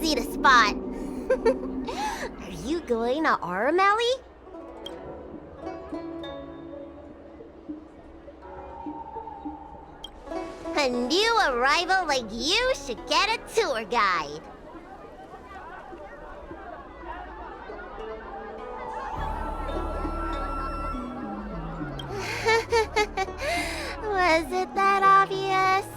easy to spot. Are you going to Aurum Alley? A new arrival like you should get a tour guide. Was it that obvious?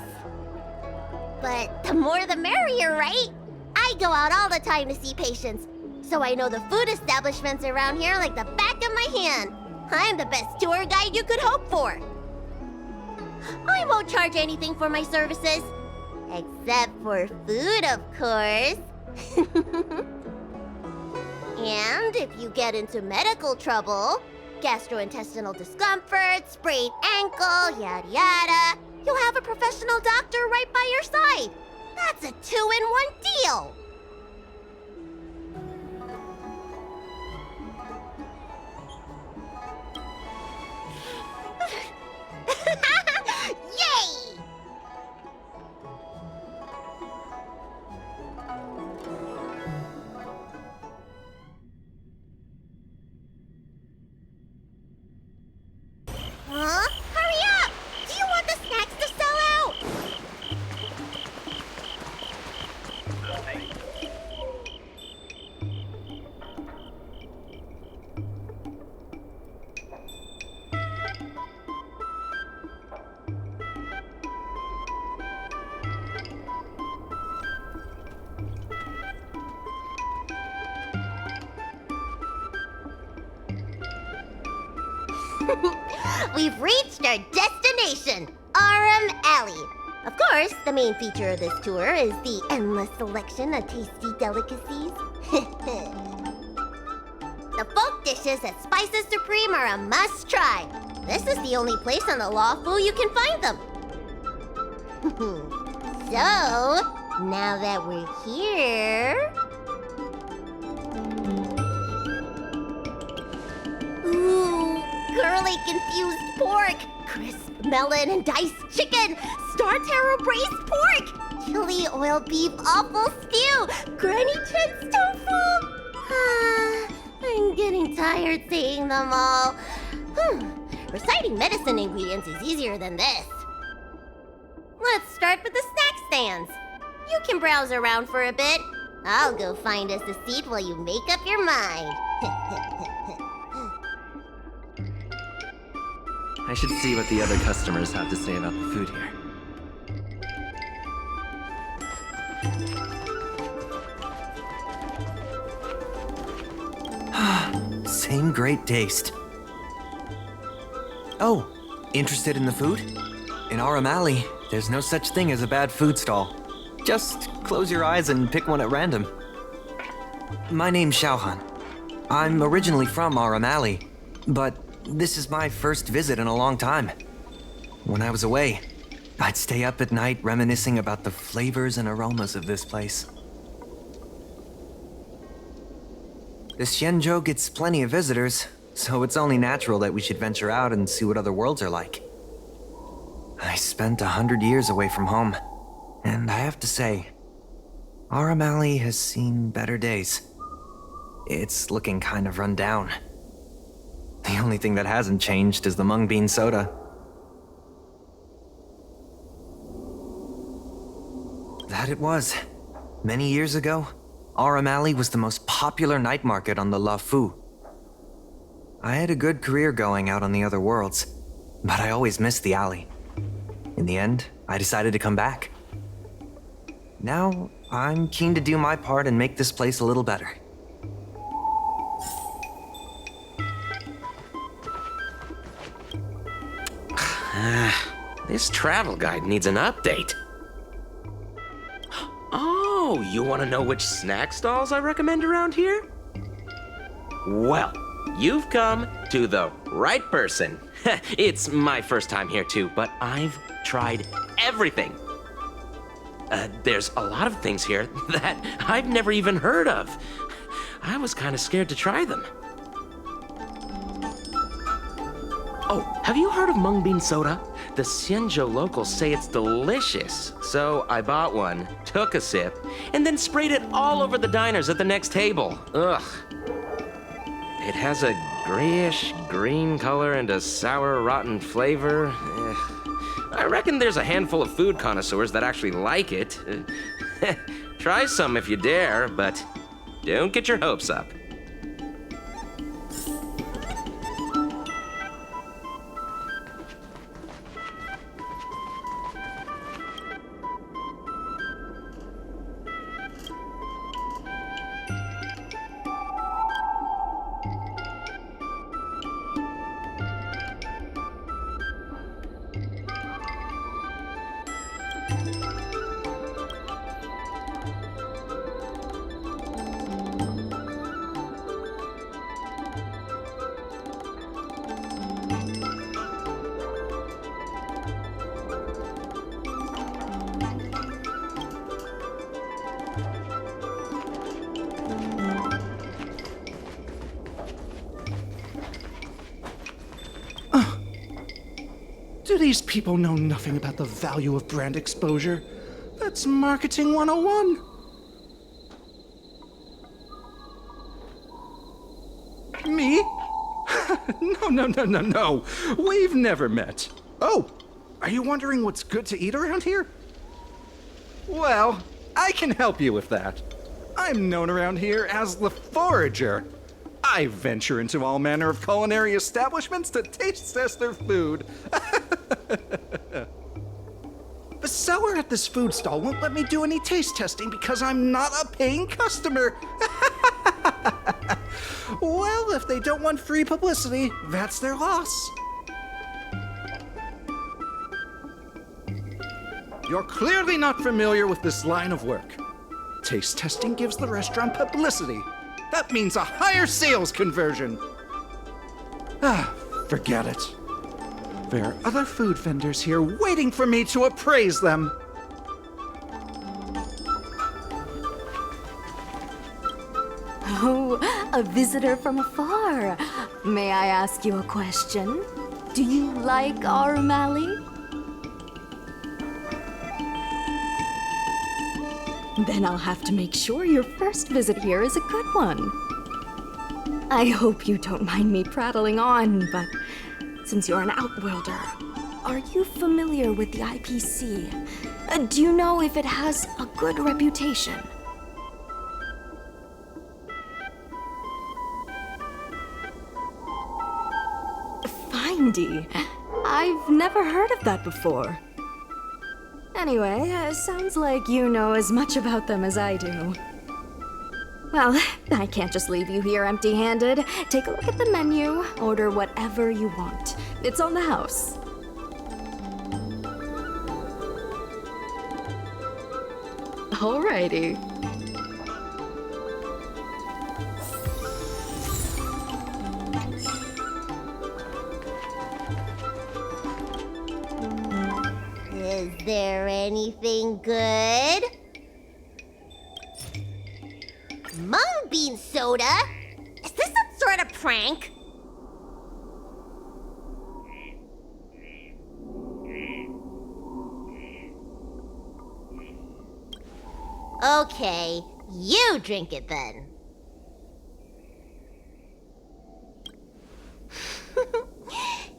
But the more the merrier, right? I go out all the time to see patients, so I know the food establishments around here like the back of my hand. I'm the best tour guide you could hope for. I won't charge anything for my services. Except for food, of course. And if you get into medical trouble, gastrointestinal discomfort, sprained ankle, yada yada, you'll have a professional doctor right by your side. That's a 2-in-1 deal. Yay! Huh? Hurry up! Do you want the snacks to sell out? We've reached our destination, Aurum Alley. Of course, the main feature of this tour is the endless selection of tasty delicacies. The folk dishes at Spices Supreme are a must-try. This is the only place on the Lawfu you can find them. So, now that we're here... Ooh, curly confused pork, crisp melon and diced chicken, star taro braised pork, chili oil beef awful stew, granny chen's tofu. I'm getting tired saying them all. Reciting medicine ingredients is easier than this. Let's start with the snack stands. You can browse around for a bit. I'll go find us a seat while you make up your mind. I should see what the other customers have to say about the food here. Same great taste. Oh, interested in the food? In Aurum Alley, there's no such thing as a bad food stall. Just close your eyes and pick one at random. My name's Xiaohan. I'm originally from Aurum Alley, but this is my first visit in a long time. When I was away, I'd stay up at night reminiscing about the flavors and aromas of this place. The Xianzhou gets plenty of visitors, so it's only natural that we should venture out and see what other worlds are like. I spent 100 years away from home, and I have to say, Aurum Alley has seen better days. It's looking kind of run down. The only thing that hasn't changed is the Mung Bean soda. That it was. Many years ago, Aurum Alley was the most popular night market on the Lawfu. I had a good career going out on the other worlds, but I always missed the alley. In the end, I decided to come back. Now, I'm keen to do my part and make this place a little better. This travel guide needs an update. Oh, you want to know which snack stalls I recommend around here? Well, you've come to the right person. It's my first time here too, but I've tried everything. There's a lot of things here that I've never even heard of. I was kind of scared to try them. Oh, have you heard of Mung Bean soda? the Xianzhou locals say it's delicious. So I bought one, took a sip, and then sprayed it all over the diners at the next table. Ugh. It has a grayish green color and a sour, rotten flavor. I reckon there's a handful of food connoisseurs that actually like it. Try some if you dare, but don't get your hopes up. Do these people know nothing about the value of brand exposure? That's marketing 101. Me? No. We've never met. Oh, are you wondering what's good to eat around here? Well, I can help you with that. I'm known around here as the Forager. I venture into all manner of culinary establishments to taste test their food. The seller at this food stall won't let me do any taste testing because I'm not a paying customer. Well, if they don't want free publicity, that's their loss. You're clearly not familiar with this line of work. Taste testing gives the restaurant publicity. That means a higher sales conversion. Forget it. There are other food vendors here waiting for me to appraise them. Oh, a visitor from afar. May I ask you a question? Do you like Aurum Alley? Then I'll have to make sure your first visit here is a good one. I hope you don't mind me prattling on, but since you're an outworlder, are you familiar with the IPC? Do you know if it has a good reputation? Findy. I've never heard of that before. Anyway, sounds like you know as much about them as I do. Well, I can't just leave you here empty-handed. Take a look at the menu, order whatever you want. It's on the house. Alrighty. Is there anything good? Mung Bean soda? Is this some sort of prank? Okay, you drink it then.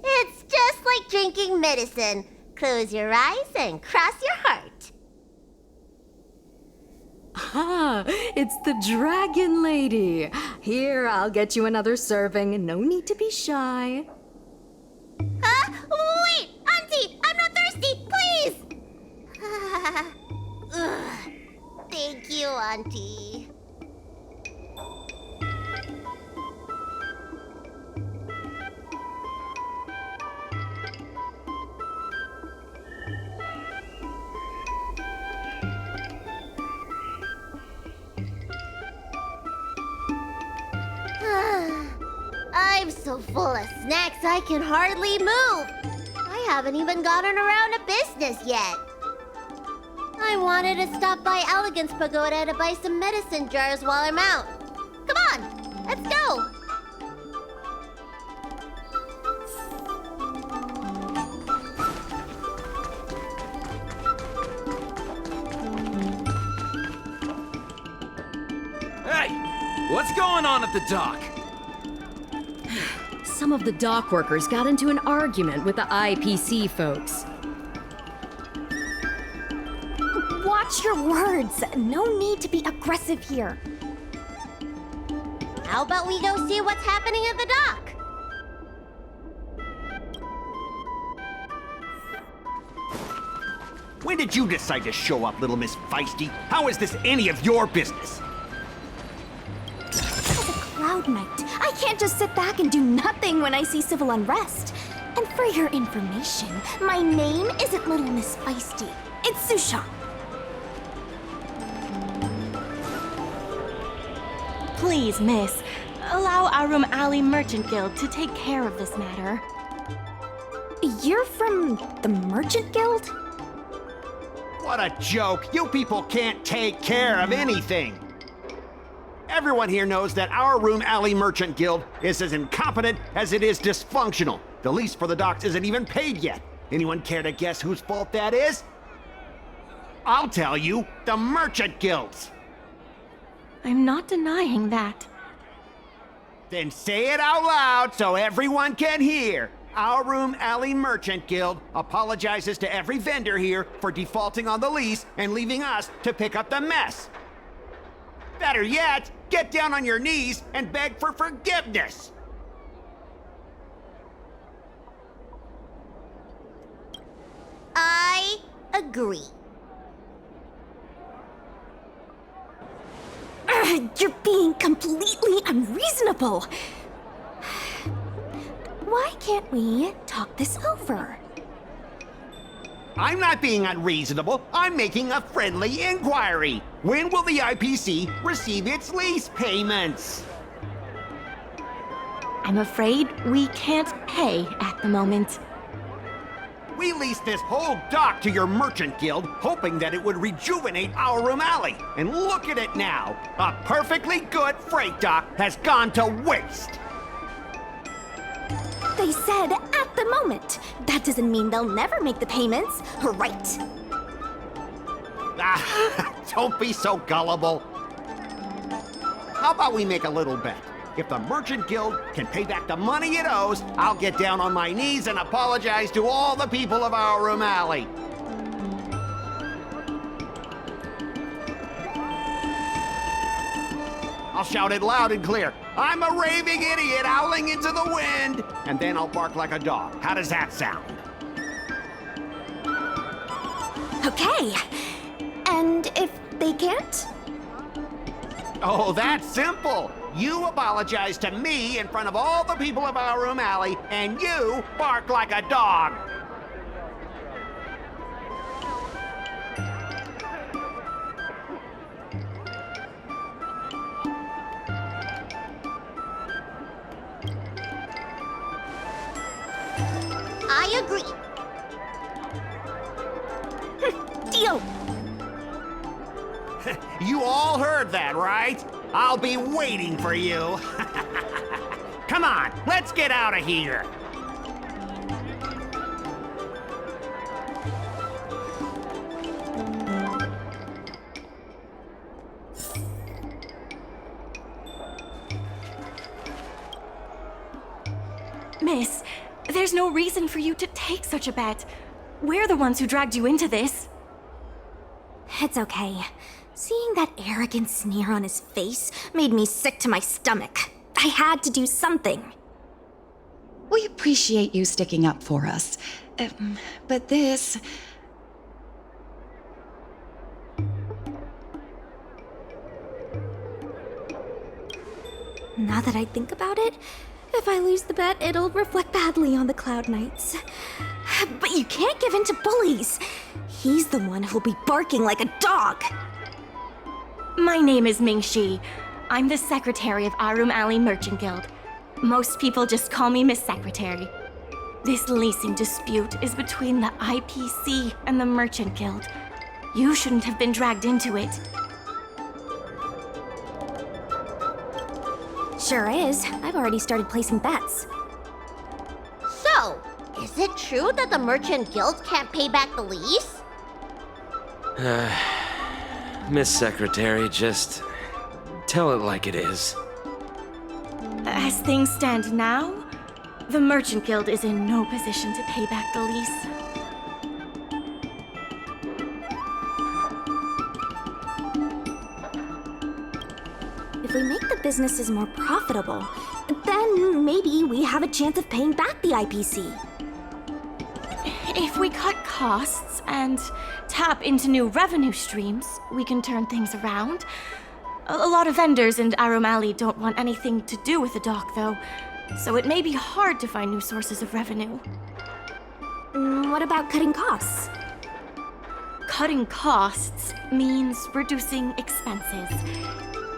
It's just like drinking medicine. Close your eyes and cross your heart. Ah, it's the Dragon Lady. Here, I'll get you another serving. No need to be shy. Huh? Wait! Auntie! I'm not thirsty! Please! Ugh. Thank you, Auntie. I'm so full of snacks I can hardly move. I haven't even gotten around to business yet. I wanted to stop by Elegance Pagoda to buy some medicine jars while I'm out. Come on, let's go. What's going on at the dock? Some of the dock workers got into an argument with the IPC folks. Watch your words. No need to be aggressive here. How about we go see what's happening at the dock? When did you decide to show up, little Miss Feisty? How is this any of your business? As a Cloud Knight, I can't just sit back and do nothing when I see civil unrest. And for your information, my name isn't Little Miss Feisty. It's Susha. Please, miss, allow Aurum Alley Merchant Guild to take care of this matter. You're from the Merchant Guild? What a joke! You people can't take care of anything! Everyone here knows that our Aurum Alley Merchant Guild is as incompetent as it is dysfunctional. The lease for the docks isn't even paid yet. Anyone care to guess whose fault that is? I'll tell you, the Merchant Guild's! I'm not denying that. Then say it out loud so everyone can hear. Our Aurum Alley Merchant Guild apologizes to every vendor here for defaulting on the lease and leaving us to pick up the mess. Better yet, get down on your knees and beg for forgiveness. I agree. You're being completely unreasonable. Why can't we talk this over? I'm not being unreasonable. I'm making a friendly inquiry. When will the IPC receive its lease payments? I'm afraid we can't pay at the moment. We leased this whole dock to your merchant guild, hoping that it would rejuvenate our Aurum Alley. And look at it now. A perfectly good freight dock has gone to waste. They said at the moment. That doesn't mean they'll never make the payments, right? Ah, don't be so gullible. How about we make a little bet? If the Merchant Guild can pay back the money it owes, I'll get down on my knees and apologize to all the people of our Aurum Alley. I'll shout it loud and clear. I'm a raving idiot howling into the wind. And then I'll bark like a dog. How does that sound? Okay. And if they can't? Oh, that's simple. You apologize to me in front of all the people of our Aurum Alley, and you bark like a dog. I agree. Deal. You all heard that, right? I'll be waiting for you. Come on, let's get out of here. Miss, there's no reason for you to take such a bet. We're the ones who dragged you into this. It's okay. Seeing that arrogant sneer on his face made me sick to my stomach. I had to do something. We appreciate you sticking up for us. But this... Now that I think about it, if I lose the bet, it'll reflect badly on the Cloud Knights. But you can't give in to bullies. He's the one who'll be barking like a dog. My name is Ming Shi. I'm the secretary of Aurum Alley Merchant Guild. Most people just call me Miss Secretary. This leasing dispute is between the IPC and the Merchant Guild. You shouldn't have been dragged into it. Sure is. I've already started placing bets. So, is it true that the Merchant Guild can't pay back the lease? Miss Secretary, just Tell it like it is. As things stand now, the Merchant Guild is in no position to pay back the lease. If we make the businesses more profitable, then maybe we have a chance of paying back the IPC. If we cut costs and tap into new revenue streams, we can turn things around. A lot of vendors in Aurum Alley don't want anything to do with the dock, though, so it may be hard to find new sources of revenue. What about cutting costs? Cutting costs means reducing expenses.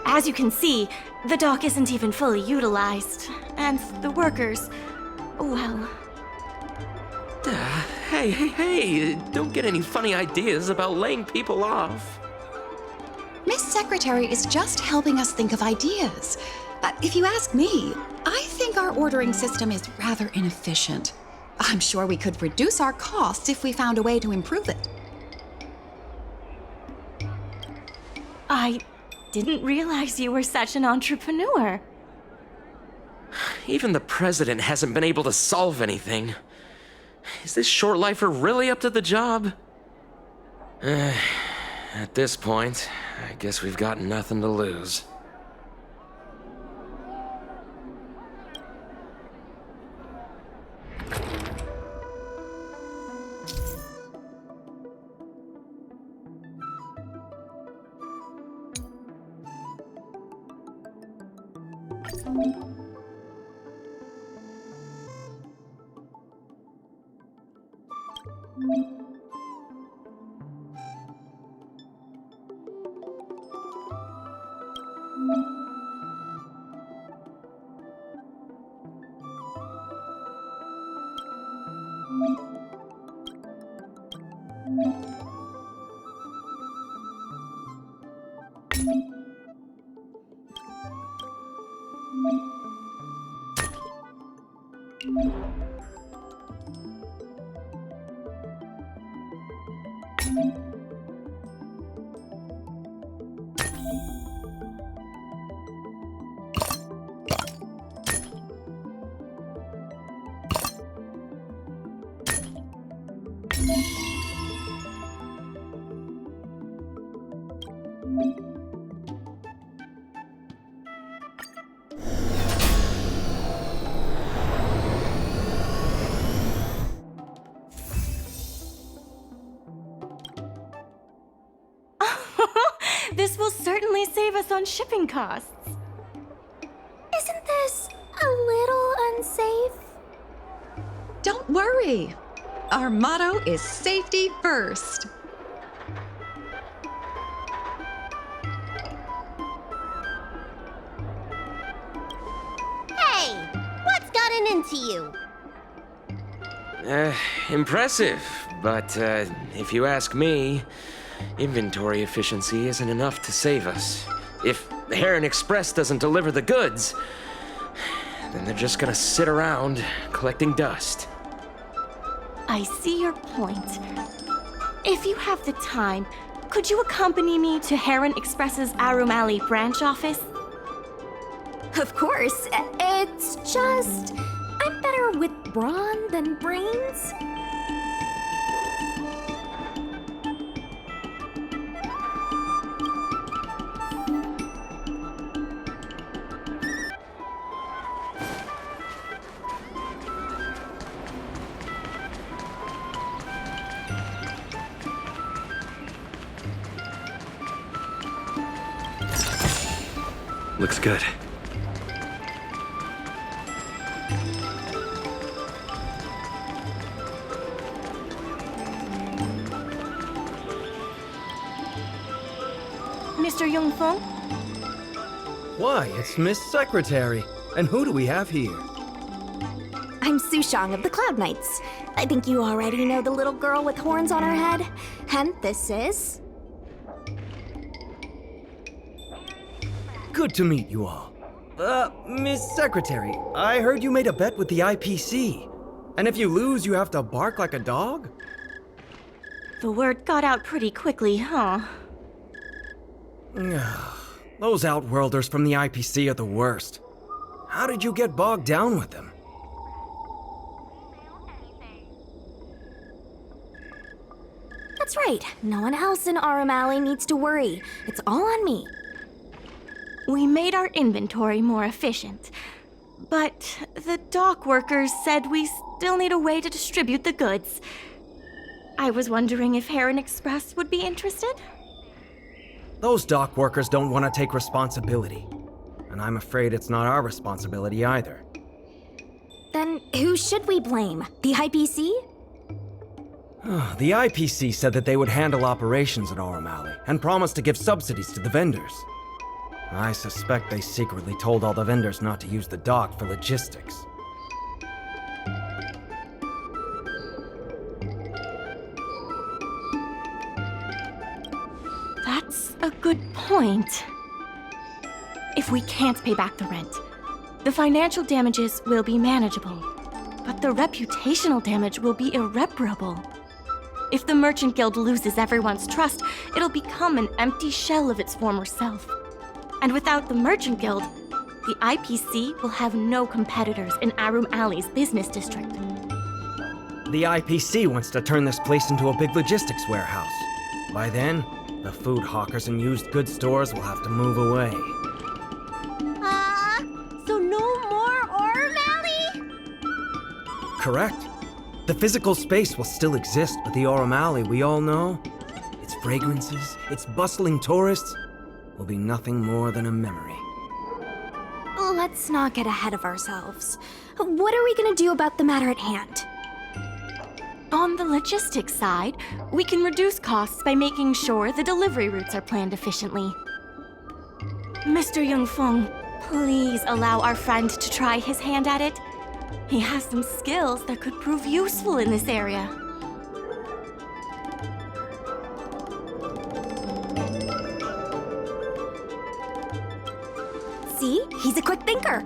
As you can see, the dock isn't even fully utilized, and the workers, well... Hey, don't get any funny ideas about laying people off. Miss Secretary is just helping us think of ideas. If you ask me, I think our ordering system is rather inefficient. I'm sure we could reduce our costs if we found a way to improve it. I didn't realize you were such an entrepreneur. Even the president hasn't been able to solve anything. Is this short lifer really up to the job? At this point, I guess we've got nothing to lose. This will certainly save us on shipping costs. Isn't this a little unsafe? Don't worry. Our motto is safety first. Hey, what's gotten into you? Impressive, but if you ask me, inventory efficiency isn't enough to save us. If the Heron Express doesn't deliver the goods, then they're just gonna sit around collecting dust. I see your point. If you have the time, could you accompany me to Heron Express's Aurum Alley branch office? Of course. It's just... I'm better with brawn than brains. Looks good. Mr. Yongfeng? Why, it's Miss Secretary. And who do we have here? I'm Sushang of the Cloud Knights. I think you already know the little girl with horns on her head. And this is... Good to meet you all. Miss Secretary, I heard you made a bet with the IPC. And if you lose, you have to bark like a dog? The word got out pretty quickly, huh? Those Outworlders from the IPC are the worst. How did you get bogged down with them? That's right. No one else in Aurum Alley needs to worry. It's all on me. We made our inventory more efficient, but the dock workers said we still need a way to distribute the goods. I was wondering if Heron Express would be interested? Those dock workers don't want to take responsibility. And I'm afraid it's not our responsibility either. Then who should we blame? The IPC? The IPC said that they would handle operations at Aurum Alley and promised to give subsidies to the vendors. I suspect they secretly told all the vendors not to use the dock for logistics. That's a good point. If we can't pay back the rent, the financial damages will be manageable, but the reputational damage will be irreparable. If the Merchant Guild loses everyone's trust, it'll become an empty shell of its former self. And without the Merchant Guild, the IPC will have no competitors in Aurum Alley's business district. The IPC wants to turn this place into a big logistics warehouse. By then, the food hawkers and used goods stores will have to move away. So no more Aurum Alley? Correct. The physical space will still exist, but the Aurum Alley we all know, its fragrances, its bustling tourists, will be nothing more than a memory. Let's not get ahead of ourselves. What are we gonna do about the matter at hand? On the logistics side, we can reduce costs by making sure the delivery routes are planned efficiently. Mr. Yongfeng, please allow our friend to try his hand at it. He has some skills that could prove useful in this area. See? He's a quick thinker.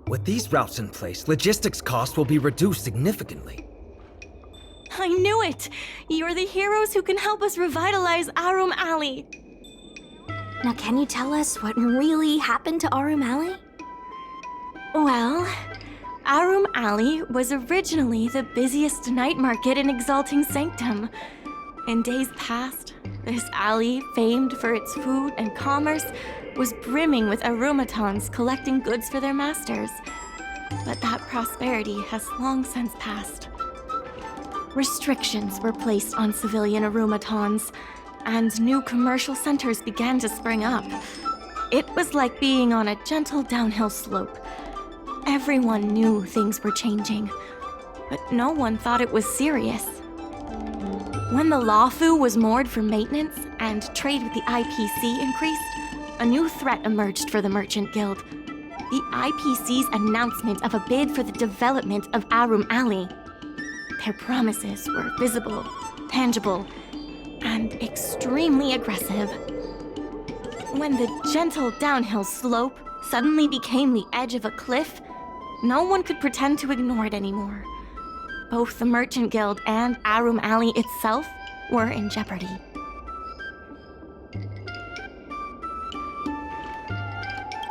With these routes in place, logistics costs will be reduced significantly. I knew it! You're the heroes who can help us revitalize Aurum Alley. Now can you tell us what really happened to Aurum Alley? Well, Aurum Alley was originally the busiest night market in Exalting Sanctum. In days past, this alley, famed for its food and commerce, was brimming with aromatons collecting goods for their masters. But that prosperity has long since passed. Restrictions were placed on civilian aromatons, and new commercial centers began to spring up. It was like being on a gentle downhill slope. Everyone knew things were changing, but no one thought it was serious. When the Lawfu was moored for maintenance and trade with the IPC increased, a new threat emerged for the Merchant Guild. The IPC's announcement of a bid for the development of Aurum Alley. Their promises were visible, tangible, and extremely aggressive. When the gentle downhill slope suddenly became the edge of a cliff, no one could pretend to ignore it anymore. Both the Merchant Guild and Aurum Alley itself were in jeopardy.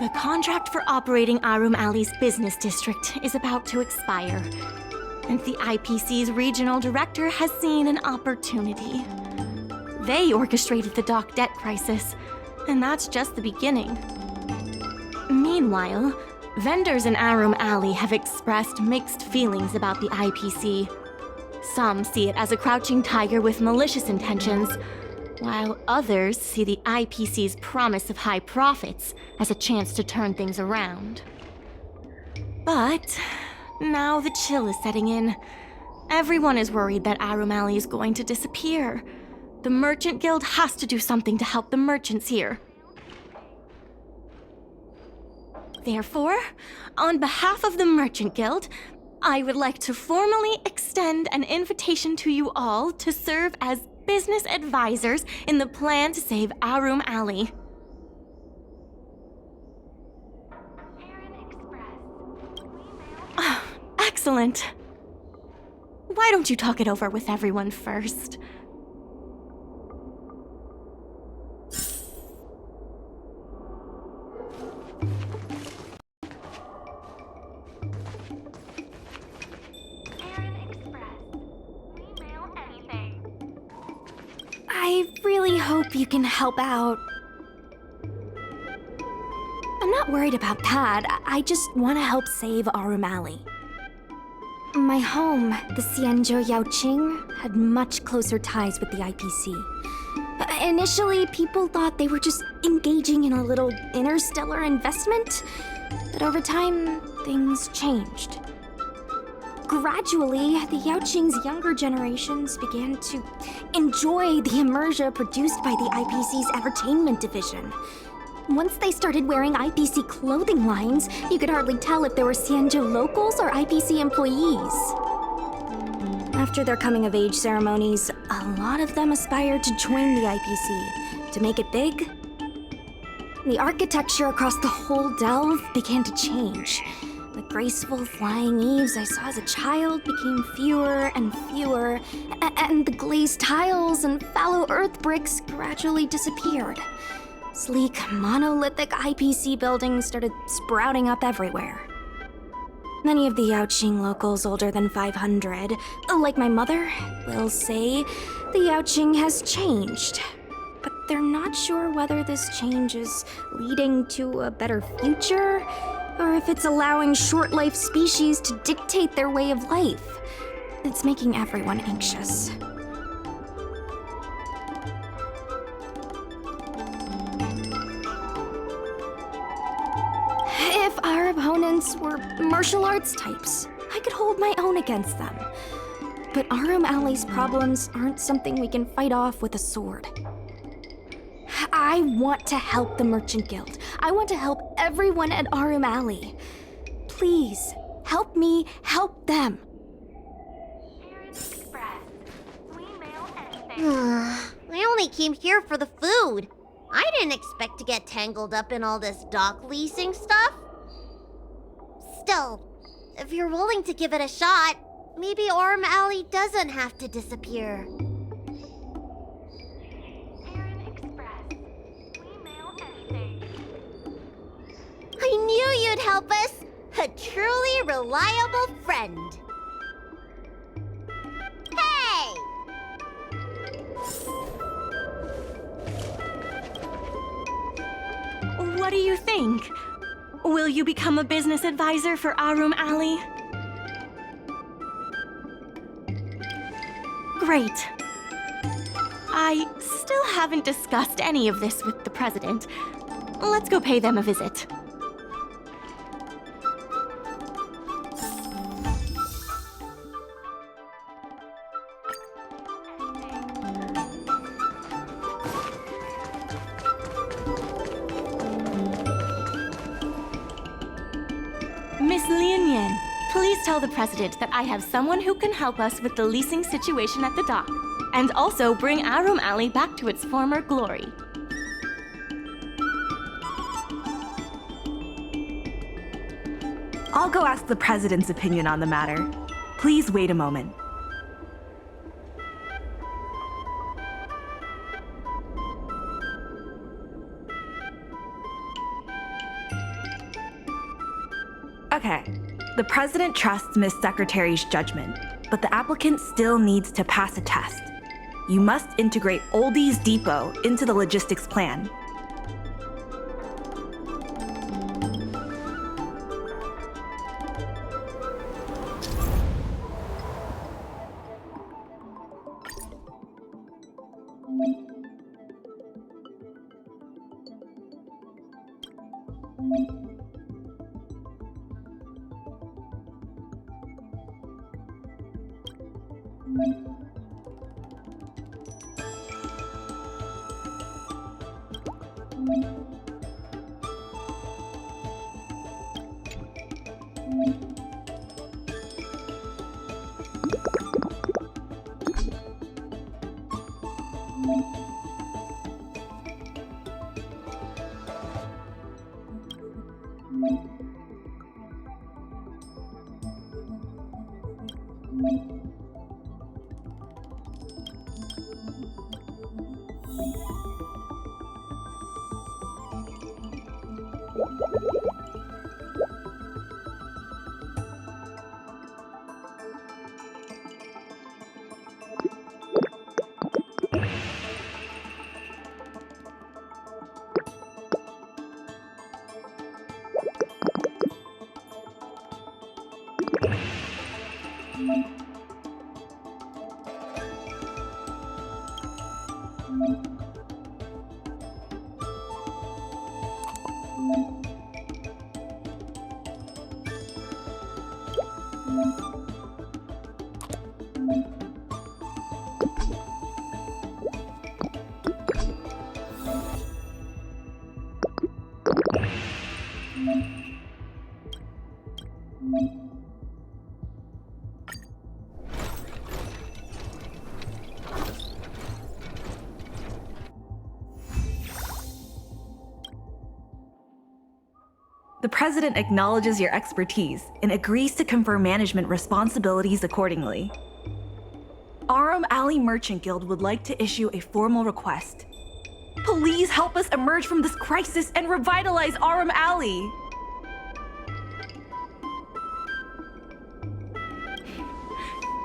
The contract for operating Aurum Alley's business district is about to expire, and the IPC's regional director has seen an opportunity. They orchestrated the dock debt crisis, and that's just the beginning. Meanwhile, vendors in Aurum Alley have expressed mixed feelings about the IPC. Some see it as a crouching tiger with malicious intentions, while others see the IPC's promise of high profits as a chance to turn things around. But now the chill is setting in. Everyone is worried that Aurum Alley is going to disappear. The Merchant Guild has to do something to help the merchants here. Therefore, on behalf of the Merchant Guild, I would like to formally extend an invitation to you all to serve as business advisors in the plan to save Aurum Alley. Excellent. Why don't you talk it over with everyone first? I really hope you can help out. I'm not worried about that. I just want to help save Aurum Alley. My home, the Xianzhou Yaoqing, had much closer ties with the IPC. Initially, people thought they were just engaging in a little interstellar investment, but over time, things changed. Gradually, the Yaoqing's younger generations began to enjoy the immersion produced by the IPC's entertainment division. Once they started wearing IPC clothing lines, you could hardly tell if they were Xianzhou locals or IPC employees. After their coming-of-age ceremonies, a lot of them aspired to join the IPC. To make it big, the architecture across the whole delve began to change. The graceful flying eaves I saw as a child became fewer and fewer, and the glazed tiles and fallow earth bricks gradually disappeared. Sleek, monolithic IPC buildings started sprouting up everywhere. Many of the Yaoqing locals older than 500, like my mother, will say the Yaoqing has changed. But they're not sure whether this change is leading to a better future, or if it's allowing short-life species to dictate their way of life. It's making everyone anxious. If our opponents were martial arts types, I could hold my own against them. But Aurum Alley's problems aren't something we can fight off with a sword. I want to help the Merchant Guild. I want to help everyone at Aurum Alley. Please, help me help them. I only came here for the food. I didn't expect to get tangled up in all this dock leasing stuff. Still, if you're willing to give it a shot, maybe Aurum Alley doesn't have to disappear. I knew you'd help us! A truly reliable friend! Hey! What do you think? Will you become a business advisor for Aurum Alley? Great. I still haven't discussed any of this with the president. Let's go pay them a visit. Miss Lianyan, please tell the president that I have someone who can help us with the leasing situation at the dock, and also bring Aurum Alley back to its former glory. I'll go ask the president's opinion on the matter. Please wait a moment. Okay. The President trusts Miss Secretary's judgment, but the applicant still needs to pass a test. You must integrate Oldie's Depot into the logistics plan. The President acknowledges your expertise and agrees to confer management responsibilities accordingly. Aurum Alley Merchant Guild would like to issue a formal request. Please help us emerge from this crisis and revitalize Aurum Alley!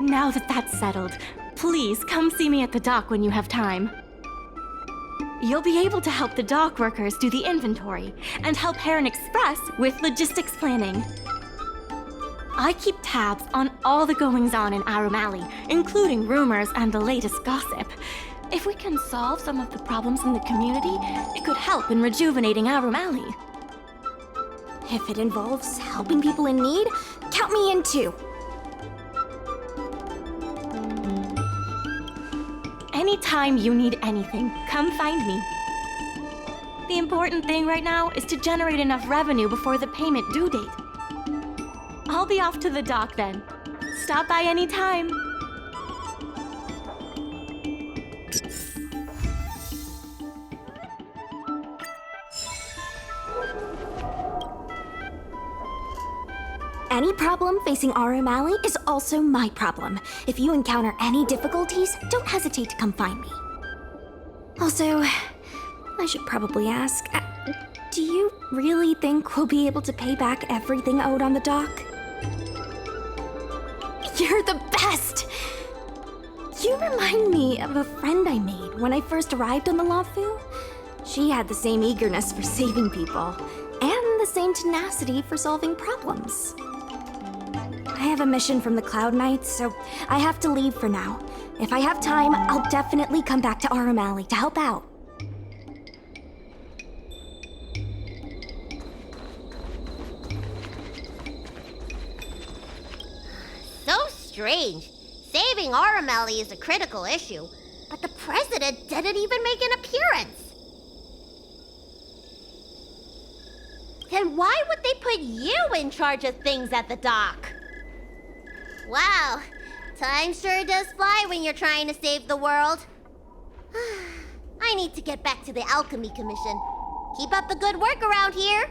Now that that's settled, please come see me at the dock when you have time. You'll be able to help the dock workers do the inventory and help Heron Express with logistics planning. I keep tabs on all the goings-on in Aurum Alley, including rumors and the latest gossip. If we can solve some of the problems in the community, it could help in rejuvenating Aurum Alley. If it involves helping people in need, count me in too. Anytime you need anything, come find me. The important thing right now is to generate enough revenue before the payment due date. I'll be off to the dock then. Stop by anytime. Any problem facing Aurum Alley is also my problem. If you encounter any difficulties, don't hesitate to come find me. Also, I should probably ask, do you really think we'll be able to pay back everything owed on the dock? You're the best! You remind me of a friend I made when I first arrived on the Lafu. She had the same eagerness for saving people, and the same tenacity for solving problems. I have a mission from the Cloud Knights, so I have to leave for now. If I have time, I'll definitely come back to Aurum Alley to help out. So strange. Saving Aurum Alley is a critical issue, but the President didn't even make an appearance. Then why would they put you in charge of things at the dock? Wow, time sure does fly when you're trying to save the world. I need to get back to the Alchemy Commission. Keep up the good work around here.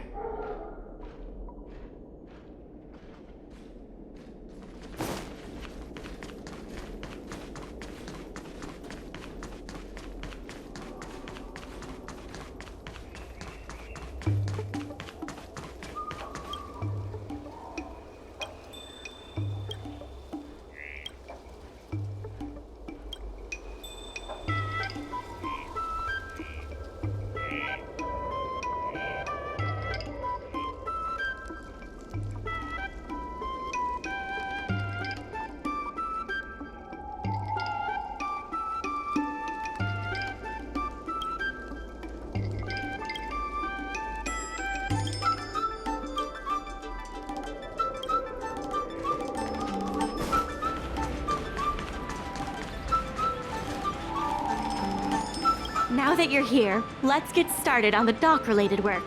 Now that you're here, let's get started on the dock-related work.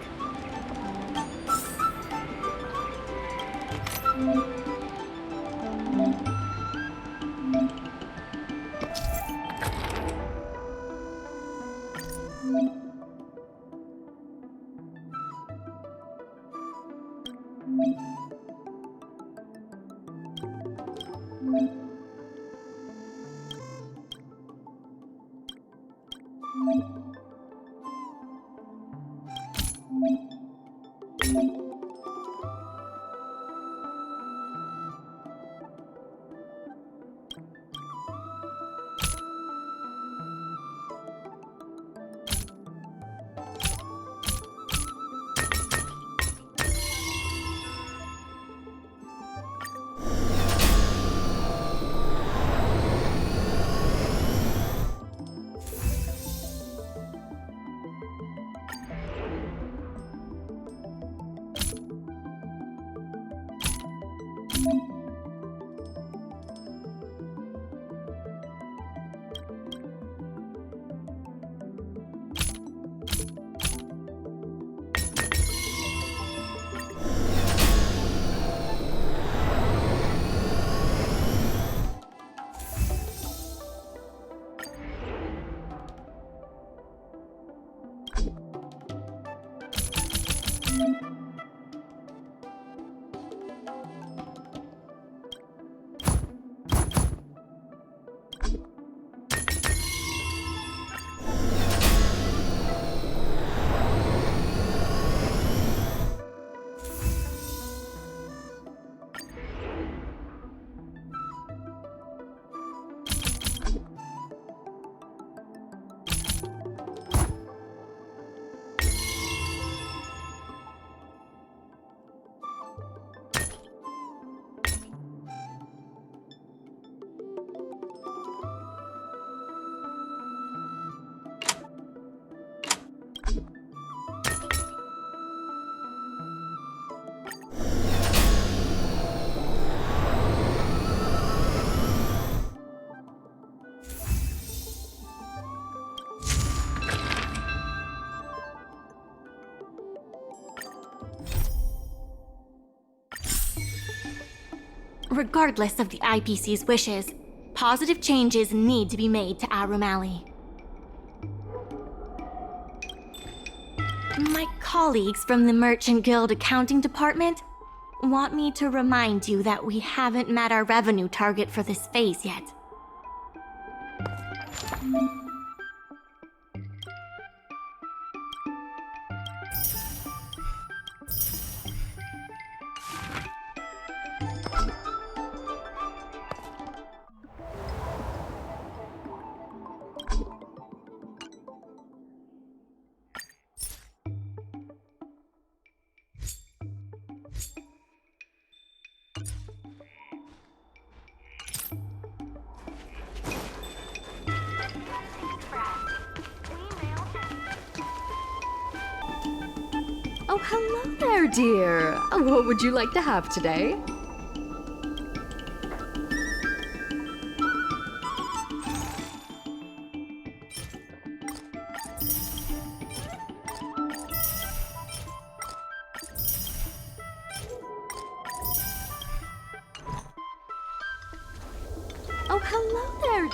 Regardless of the IPC's wishes, positive changes need to be made to Aurum Alley. My colleagues from the Merchant Guild Accounting Department want me to remind you that we haven't met our revenue target for this phase yet. Oh, hello there, dear. What would you like to have today? Oh, hello there.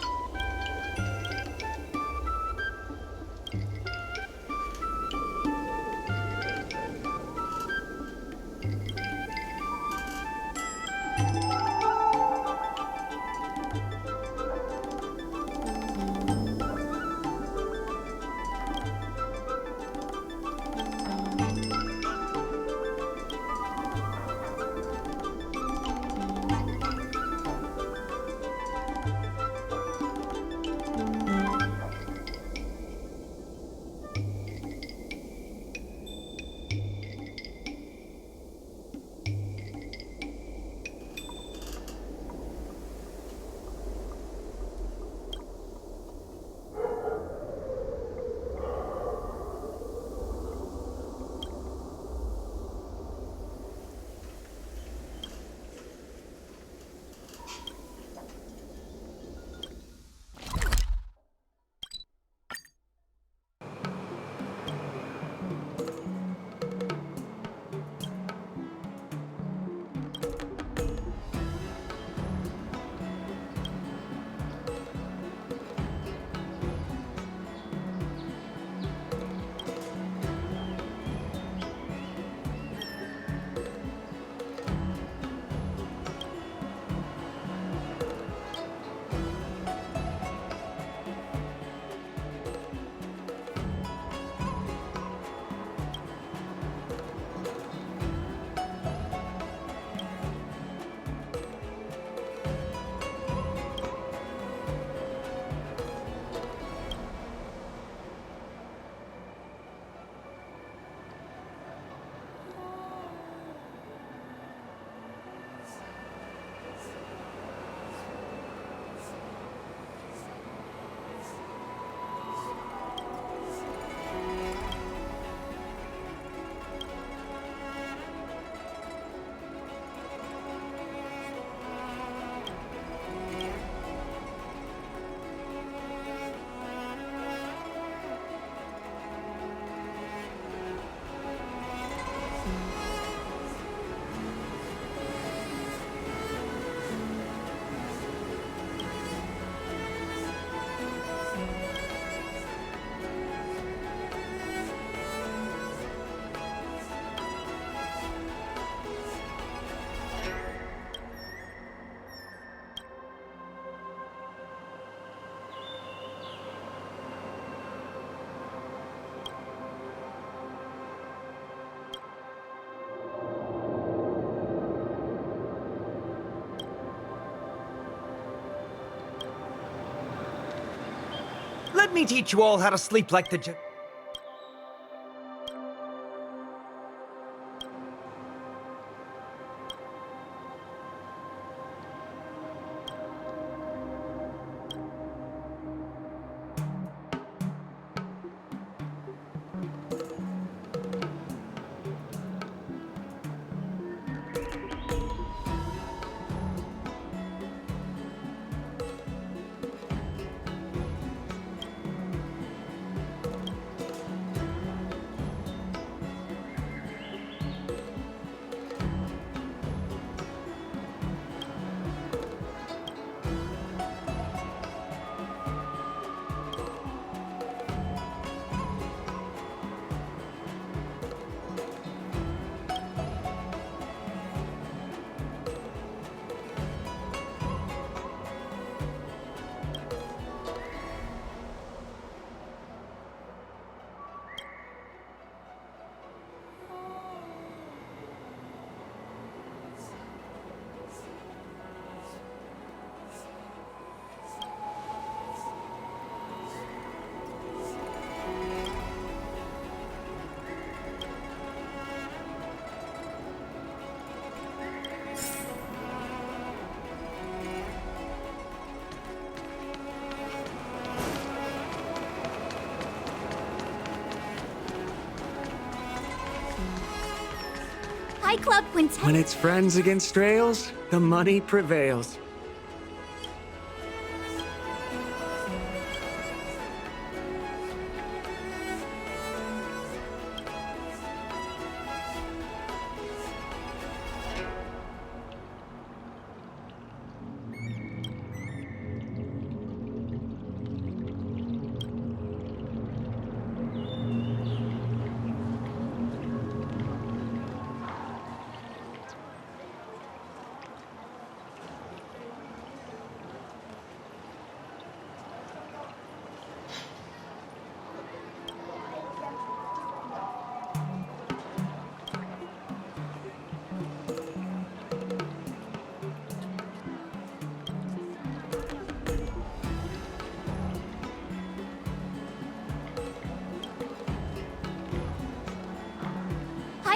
Let me teach you all how to sleep like the Hi, Club Quintet. When it's friends against trails, the money prevails.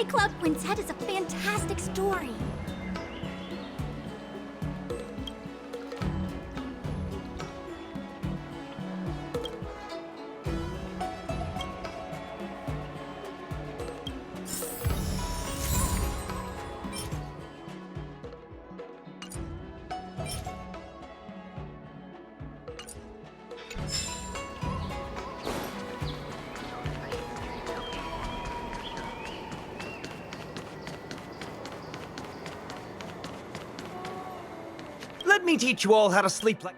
High Club Quintet is a fantastic story. Let me teach you all how to sleep like...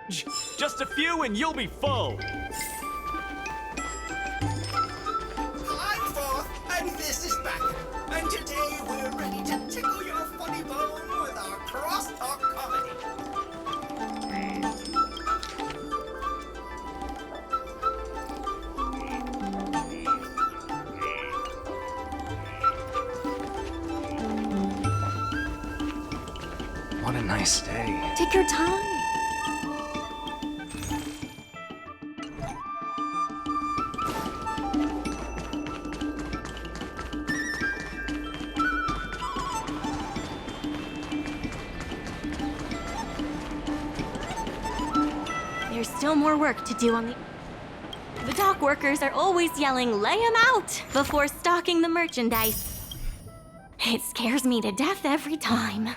Just a few and you'll be full. I'm Forth, and this is back. And today we're ready to tickle your funny bone with our crosstalk comedy. What a nice day. Take your time. There's still more work to do on the... The dock workers are always yelling, "Lay 'em out!" before stocking the merchandise. It scares me to death every time.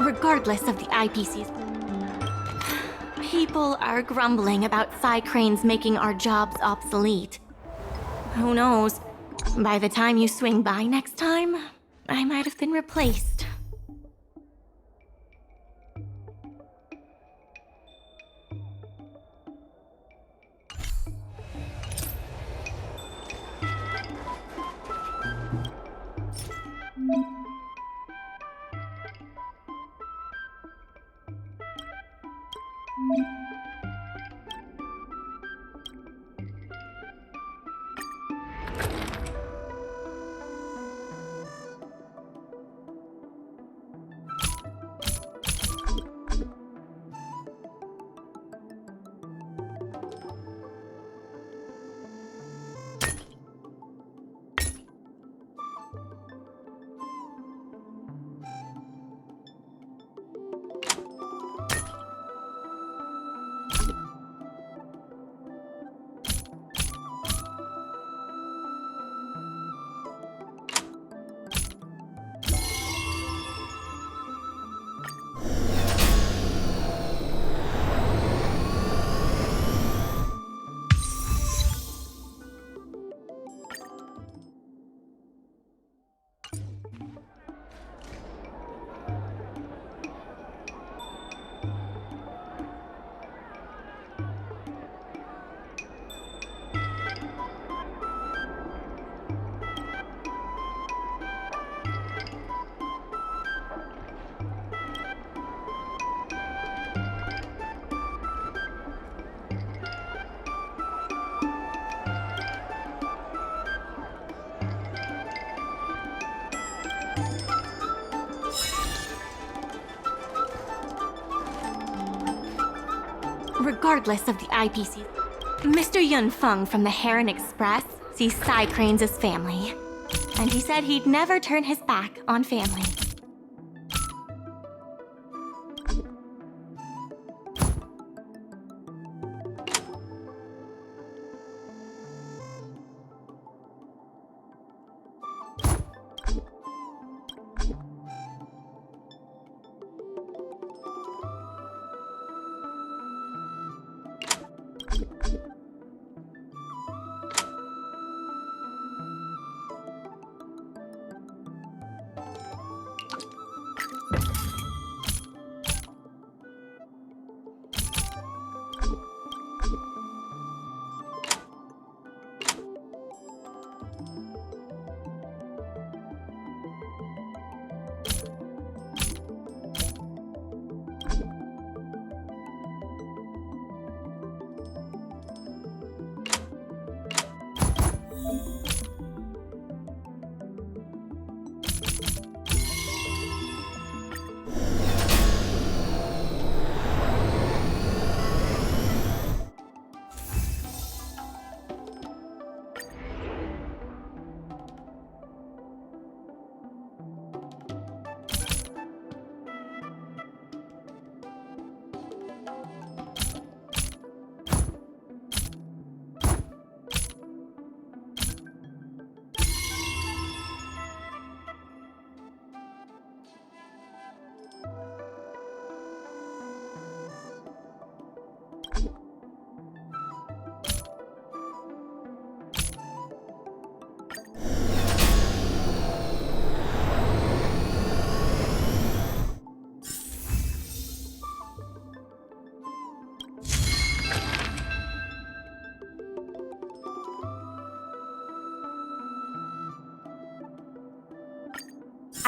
Regardless of the IPC's, people are grumbling about cranes making our jobs obsolete. Who knows? By the time you swing by next time, I might have been replaced. regardless of the IPC. Mr. Yun Feng from the Heron Express sees Psy Cranes as family. And he said he'd never turn his back on family.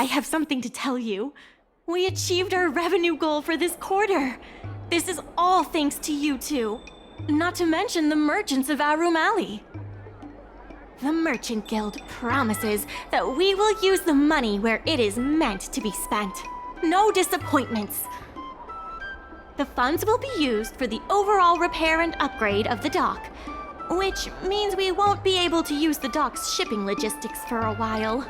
I have something to tell you. We achieved our revenue goal for this quarter. This is all thanks to you two. Not to mention the merchants of Aurum Alley. The Merchant Guild promises that we will use the money where it is meant to be spent. No disappointments. The funds will be used for the overall repair and upgrade of the dock, which means we won't be able to use the dock's shipping logistics for a while.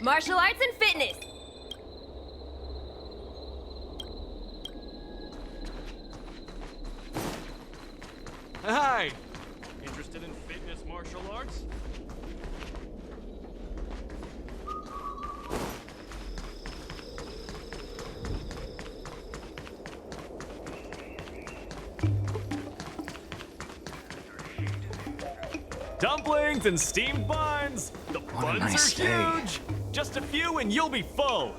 Martial arts and fitness. Hi! Interested in fitness martial arts? Dumplings and steamed buns! The What a buns nice are day. huge! Just a few and you'll be full!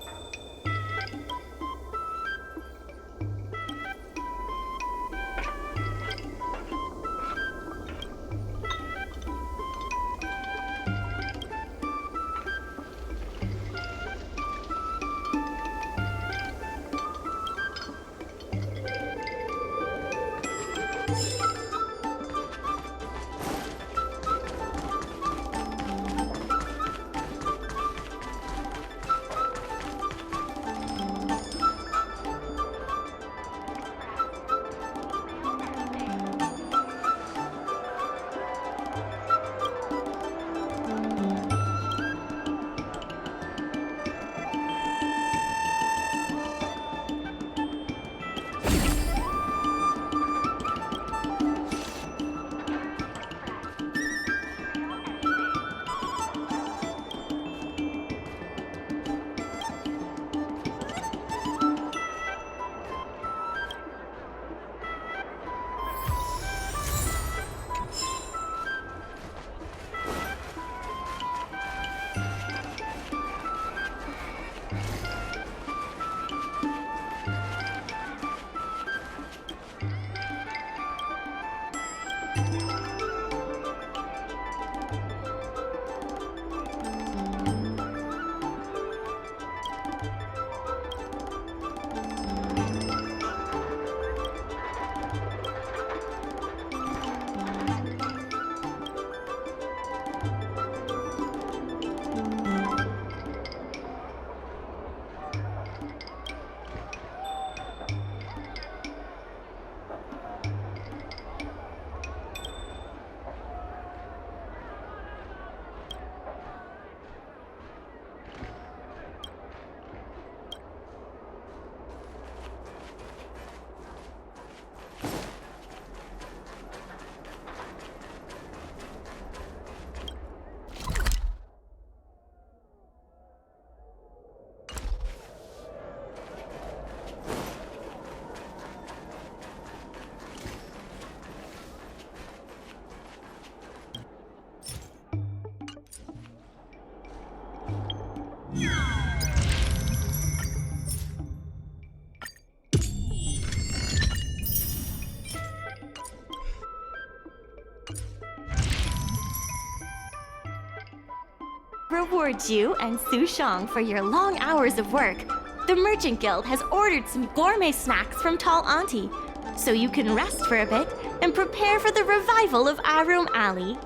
Reward you and Su Shang for your long hours of work. The Merchant Guild has ordered some gourmet snacks from Tall Auntie, so you can rest for a bit and prepare for the revival of Aurum Alley.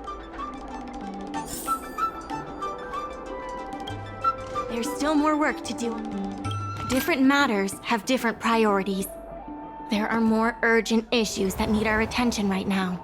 There's still more work to do. Different matters have different priorities. There are more urgent issues that need our attention right now.